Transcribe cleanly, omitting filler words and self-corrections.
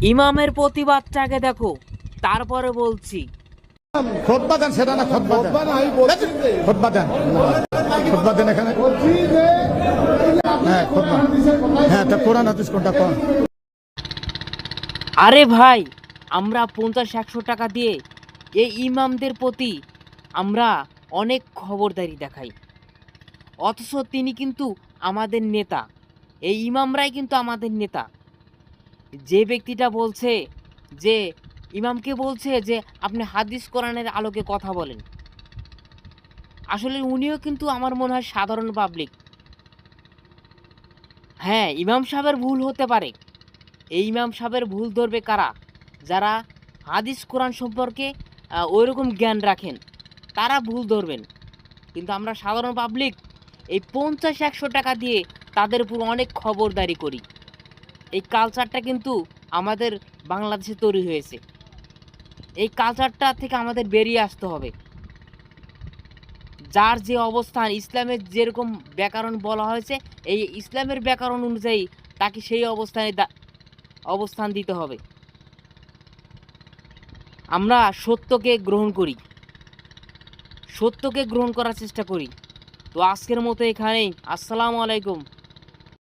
ইমামের প্রতিবাদটাকে দেখো, তারপরে বলছি। খুতবা দেন, সেটা না খুতবা দেন, খুতবা দেন, খুতবা দেন এখানে। হ্যাঁ খুতবা, হ্যাঁ তা কোরআন হাদিস কোনটা কোন? আরে ভাই, আমরা 50-100 টাকা দিয়ে এই ইমামদের প্রতি আমরা অনেক খবরদারি দেখাই, অথচ তিনি কিন্তু আমাদের নেতা। এই ইমামরাই কিন্তু আমাদের নেতা। যে ব্যক্তিটা বলছে, যে ইমামকে বলছে যে আপনি হাদিস কোরআনের আলোকে কথা বলেন, আসলে উনিও কিন্তু আমার মনে হয় সাধারণ পাবলিক। হ্যাঁ, ইমাম সাহেবের ভুল হতে পারে। এই ইমাম সাহেবের ভুল ধরবে কারা? যারা হাদিস কোরআন সম্পর্কে ওইরকম জ্ঞান রাখেন, তারা ভুল ধরবেন। কিন্তু আমরা সাধারণ পাবলিক এই 50-100 টাকা দিয়ে তাদের উপর অনেক খবরদারি করি। এই কালচারটা কিন্তু আমাদের বাংলাদেশে তৈরি হয়েছে। এই কালচারটা থেকে আমাদের বেরিয়ে আসতে হবে। যার যে অবস্থান, ইসলামের যেরকম ব্যাকরণ বলা হয়েছে, এই ইসলামের ব্যাকরণ অনুযায়ী তাকে সেই অবস্থান দিতে হবে। আমরা সত্যকে গ্রহণ করি, সত্যকে গ্রহণ করার চেষ্টা করি। তো আজকের মতো এখানেই। আসসালামু আলাইকুম।